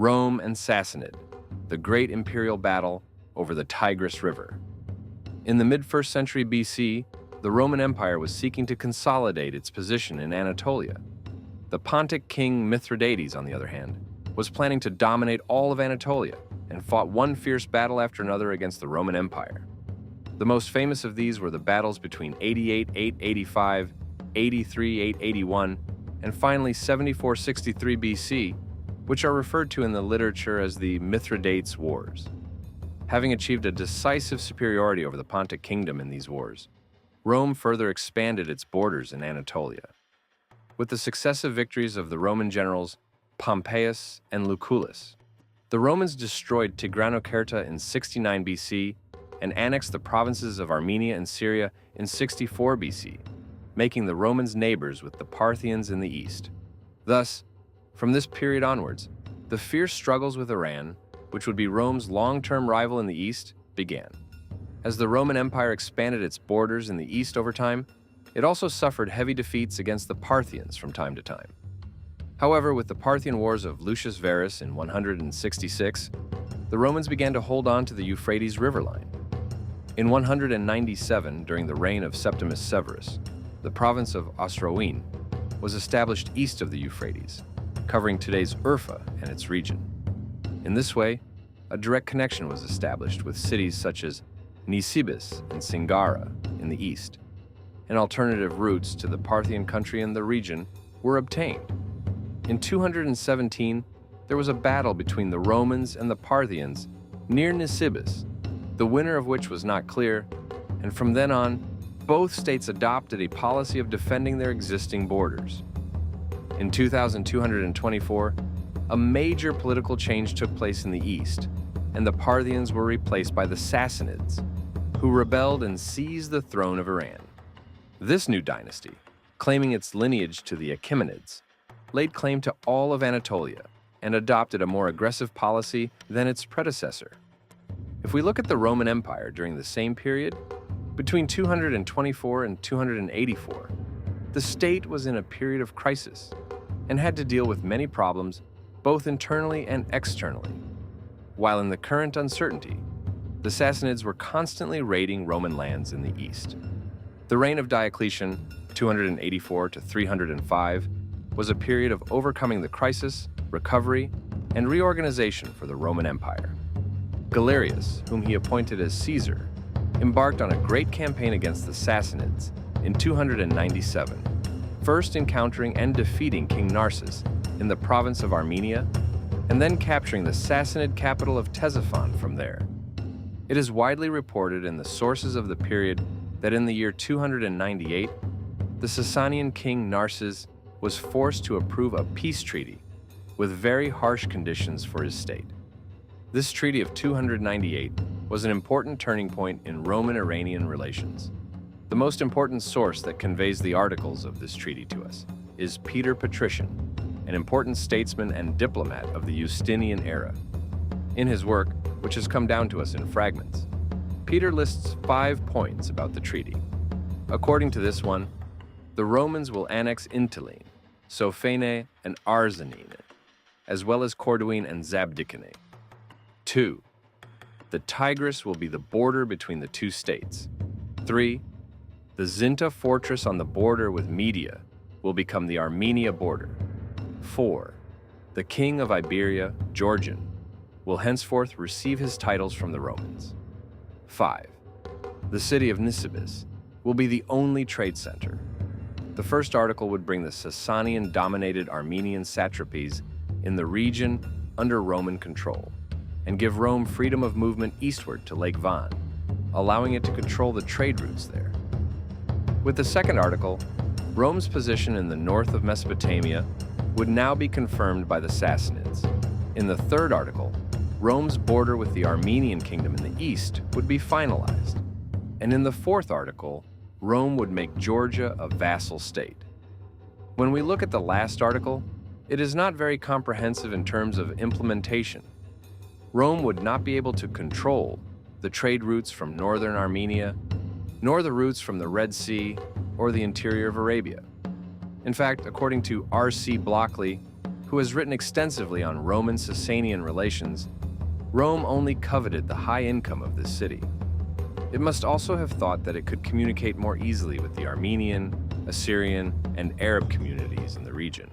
Rome and Sassanid, the great imperial battle over the Tigris River. In the mid-1st century BC, the Roman Empire was seeking to consolidate its position in Anatolia. The Pontic king Mithridates, on the other hand, was planning to dominate all of Anatolia and fought one fierce battle after another against the Roman Empire. The most famous of these were the battles between 88-885, 83-881, and finally 74-63 BC, which are referred to in the literature as the Mithridates Wars. Having achieved a decisive superiority over the Pontic kingdom in these wars, Rome further expanded its borders in Anatolia. With the successive victories of the Roman generals Pompeius and Lucullus, the Romans destroyed Tigranokerta in 69 BC and annexed the provinces of Armenia and Syria in 64 BC, making the Romans neighbors with the Parthians in the east. Thus, from this period onwards, the fierce struggles with Iran, which would be Rome's long-term rival in the east, began. As the Roman Empire expanded its borders in the east over time, it also suffered heavy defeats against the Parthians from time to time. However, with the Parthian Wars of Lucius Verus in 166, the Romans began to hold on to the Euphrates River line. In 197, during the reign of Septimus Severus, the province of Osroene was established east of the Euphrates, covering today's Urfa and its region. In this way, a direct connection was established with cities such as Nisibis and Singara in the east, and alternative routes to the Parthian country in the region were obtained. In 217, there was a battle between the Romans and the Parthians near Nisibis, the winner of which was not clear, and from then on, both states adopted a policy of defending their existing borders. In 2224, a major political change took place in the east, and the Parthians were replaced by the Sassanids, who rebelled and seized the throne of Iran. This new dynasty, claiming its lineage to the Achaemenids, laid claim to all of Anatolia and adopted a more aggressive policy than its predecessor. If we look at the Roman Empire during the same period, between 224 and 284, the state was in a period of crisis and had to deal with many problems both internally and externally. While in the current uncertainty, the Sassanids were constantly raiding Roman lands in the east. The reign of Diocletian, 284 to 305, was a period of overcoming the crisis, recovery, and reorganization for the Roman Empire. Galerius, whom he appointed as Caesar, embarked on a great campaign against the Sassanids in 297, first encountering and defeating King Narses in the province of Armenia, and then capturing the Sassanid capital of Ctesiphon from there. It is widely reported in the sources of the period that in the year 298, the Sasanian king Narses was forced to approve a peace treaty with very harsh conditions for his state. This treaty of 298 was an important turning point in Roman-Iranian relations. The most important source that conveys the articles of this treaty to us is Peter Patrician, an important statesman and diplomat of the Justinian era. In his work, which has come down to us in fragments, Peter lists 5 points about the treaty. According to this one, the Romans will annex Intiline, Sophene, and Arzanene, as well as Corduene and Zabdicene. 2. The Tigris will be the border between the two states. 3. The Zinta fortress on the border with Media will become the Armenia border. 4. The king of Iberia, Georgian, will henceforth receive his titles from the Romans. 5. The city of Nisibis will be the only trade center. The first article would bring the Sasanian-dominated Armenian satrapies in the region under Roman control, and give Rome freedom of movement eastward to Lake Van, allowing it to control the trade routes there. With the second article, Rome's position in the north of Mesopotamia would now be confirmed by the Sassanids. In the third article, Rome's border with the Armenian kingdom in the east would be finalized. And in the fourth article, Rome would make Georgia a vassal state. When we look at the last article, it is not very comprehensive in terms of implementation. Rome would not be able to control the trade routes from northern Armenia, nor the routes from the Red Sea or the interior of Arabia. In fact, according to R.C. Blockley, who has written extensively on Roman-Sasanian relations, Rome only coveted the high income of this city. It must also have thought that it could communicate more easily with the Armenian, Assyrian, and Arab communities in the region.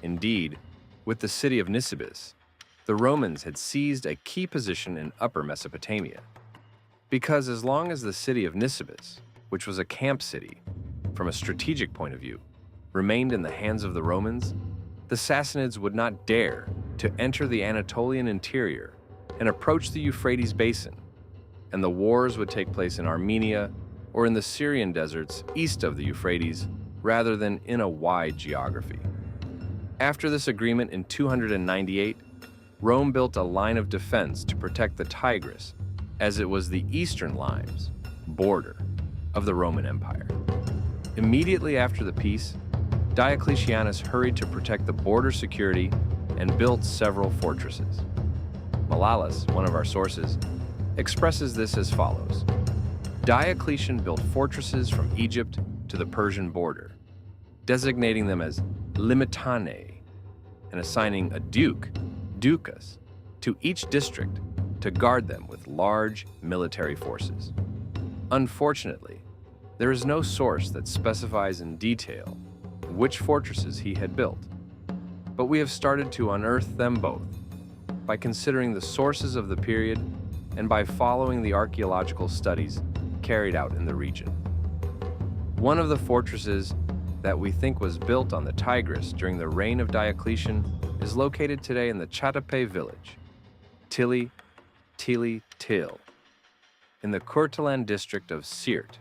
Indeed, with the city of Nisibis, the Romans had seized a key position in Upper Mesopotamia. Because as long as the city of Nisibis, which was a camp city, from a strategic point of view, remained in the hands of the Romans, the Sassanids would not dare to enter the Anatolian interior and approach the Euphrates basin, and the wars would take place in Armenia or in the Syrian deserts east of the Euphrates rather than in a wide geography. After this agreement in 298, Rome built a line of defense to protect the Tigris, as it was the eastern lime's border of the Roman Empire. Immediately after the peace, Diocletianus hurried to protect the border security and built several fortresses. Malalas, one of our sources, expresses this as follows. Diocletian built fortresses from Egypt to the Persian border, designating them as limitanae, and assigning a duke, ducas, to each district to guard them with large military forces. Unfortunately, there is no source that specifies in detail which fortresses he had built, but we have started to unearth them both by considering the sources of the period and by following the archaeological studies carried out in the region. One of the fortresses that we think was built on the Tigris during the reign of Diocletian is located today in the Chatape village, Til, in the Kurtalan district of Siirt.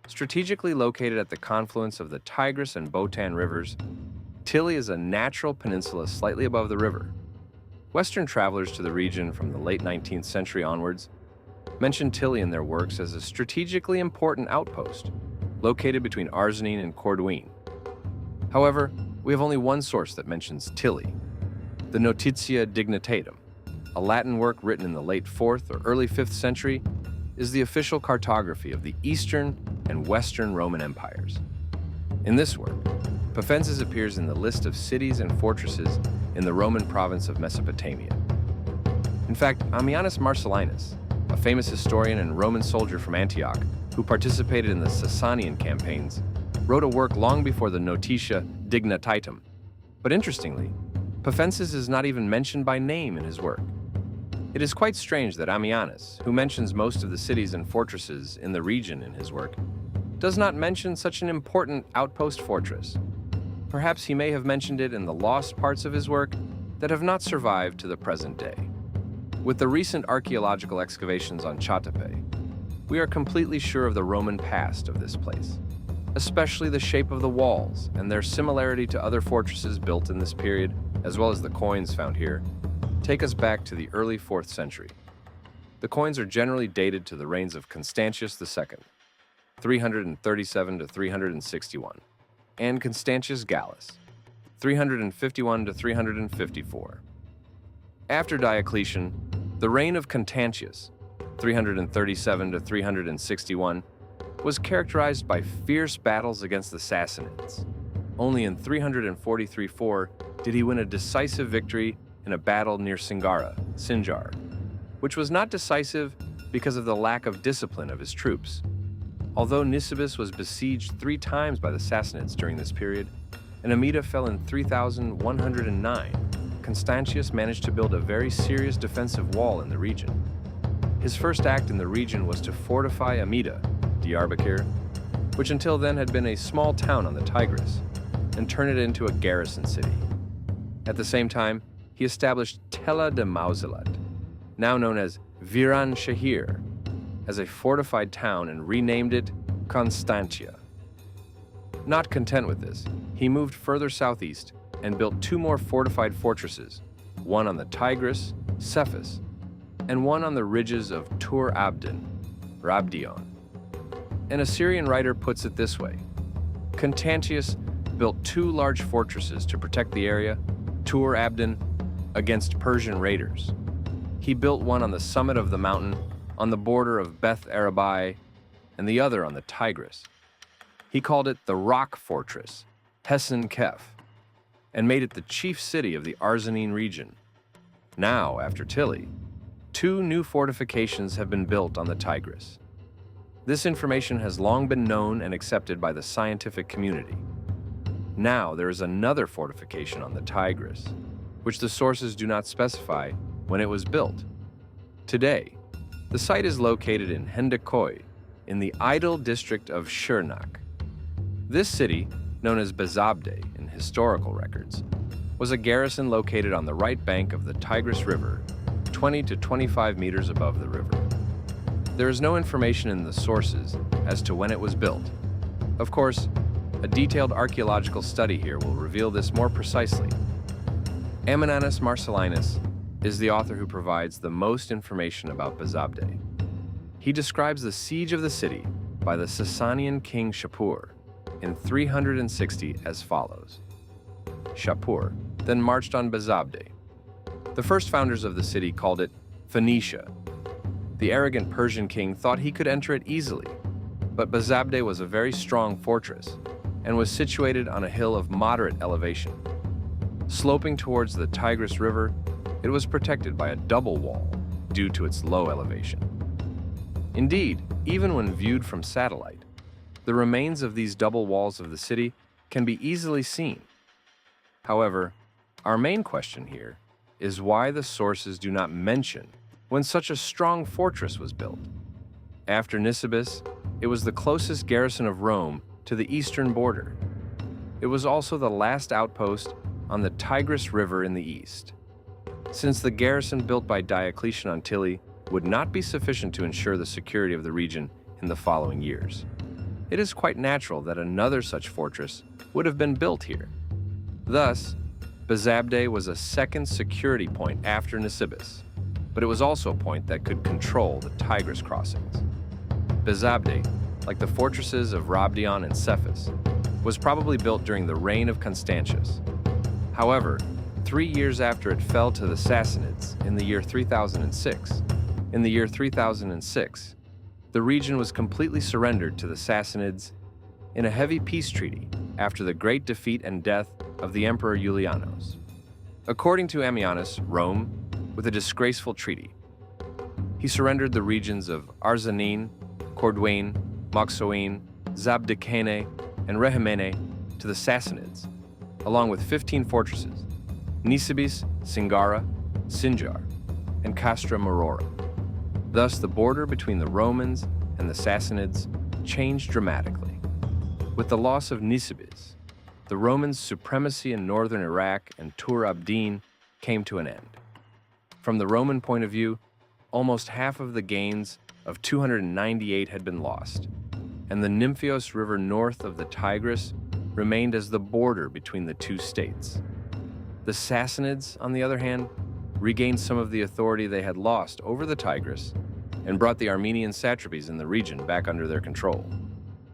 Strategically located at the confluence of the Tigris and Botan rivers, Til is a natural peninsula slightly above the river. Western travelers to the region from the late 19th century onwards mention Til in their works as a strategically important outpost located between Arzanene and Corduene. However, we have only one source that mentions Til, the Notitia Dignitatum, a Latin work written in the late 4th or early 5th century, is the official cartography of the Eastern and Western Roman empires. In this work, Pafensis appears in the list of cities and fortresses in the Roman province of Mesopotamia. In fact, Ammianus Marcellinus, a famous historian and Roman soldier from Antioch who participated in the Sassanian campaigns, wrote a work long before the Notitia Dignitatum. But interestingly, Pafensis is not even mentioned by name in his work. It is quite strange that Ammianus, who mentions most of the cities and fortresses in the region in his work, does not mention such an important outpost fortress. Perhaps he may have mentioned it in the lost parts of his work that have not survived to the present day. With the recent archaeological excavations on Chatape, we are completely sure of the Roman past of this place, especially the shape of the walls and their similarity to other fortresses built in this period, as well as the coins found here, take us back to the early 4th century. The coins are generally dated to the reigns of Constantius II, 337 to 361, and Constantius Gallus, 351 to 354. After Diocletian, the reign of Constantius, 337 to 361, was characterized by fierce battles against the Sassanids. Only in 343-4 did he win a decisive victory in a battle near Sinjar, which was not decisive because of the lack of discipline of his troops. Although Nisibis was besieged 3 times by the Sassanids during this period, and Amida fell in 3109, Constantius managed to build a very serious defensive wall in the region. His first act in the region was to fortify Amida, Diyarbakir, which until then had been a small town on the Tigris, and turn it into a garrison city. At the same time, he established Tella de Mauzilat, now known as Viran Shahir, as a fortified town and renamed it Constantia. Not content with this, he moved further southeast and built 2 more fortified fortresses, one on the Tigris, Cephas, and one on the ridges of Tur Abdin, or Abdion. An Assyrian writer puts it this way: Constantius built 2 large fortresses to protect the area, Tur Abdin, against Persian raiders. He built one on the summit of the mountain on the border of Beth Arabai, and the other on the Tigris. He called it the Rock Fortress, Hesen Kef, and made it the chief city of the Sassanid region. Now, after Tili, 2 new fortifications have been built on the Tigris. This information has long been known and accepted by the scientific community. Now there is another fortification on the Tigris, which the sources do not specify when it was built. Today, the site is located in Hendekoy, in the Idil district of Shirnak. This city, known as Bezabde in historical records, was a garrison located on the right bank of the Tigris River, 20 to 25 meters above the river. There is no information in the sources as to when it was built. Of course, a detailed archaeological study here will reveal this more precisely. Ammianus Marcellinus is the author who provides the most information about Bezabde. He describes the siege of the city by the Sasanian king Shapur in 360 as follows. Shapur then marched on Bezabde. The first founders of the city called it Phoenicia. The arrogant Persian king thought he could enter it easily, but Bezabde was a very strong fortress and was situated on a hill of moderate elevation. Sloping towards the Tigris River, it was protected by a double wall due to its low elevation. Indeed, even when viewed from satellite, the remains of these double walls of the city can be easily seen. However, our main question here is why the sources do not mention when such a strong fortress was built. After Nisibis, it was the closest garrison of Rome to the eastern border. It was also the last outpost on the Tigris River in the east. Since the garrison built by Diocletian on Tili would not be sufficient to ensure the security of the region in the following years, it is quite natural that another such fortress would have been built here. Thus, Bezabde was a second security point after Nisibis, but it was also a point that could control the Tigris crossings. Bezabde, like the fortresses of Rabdion and Cephas, was probably built during the reign of Constantius. However, 3 years after it fell to the Sassanids in the year 3006, the region was completely surrendered to the Sassanids in a heavy peace treaty after the great defeat and death of the Emperor Julianos. According to Ammianus, Rome, with a disgraceful treaty, he surrendered the regions of Arzanin, Cordwain, Moxoin, Zabdekene, and Rehemene to the Sassanids, along with 15 fortresses, Nisibis, Singara, Sinjar, and Castra Marora. Thus, the border between the Romans and the Sassanids changed dramatically. With the loss of Nisibis, the Romans' supremacy in northern Iraq and Tur Abdin came to an end. From the Roman point of view, almost half of the gains of 298 had been lost, and the Nymphios River north of the Tigris remained as the border between the two states. The Sassanids, on the other hand, regained some of the authority they had lost over the Tigris and brought the Armenian satrapies in the region back under their control.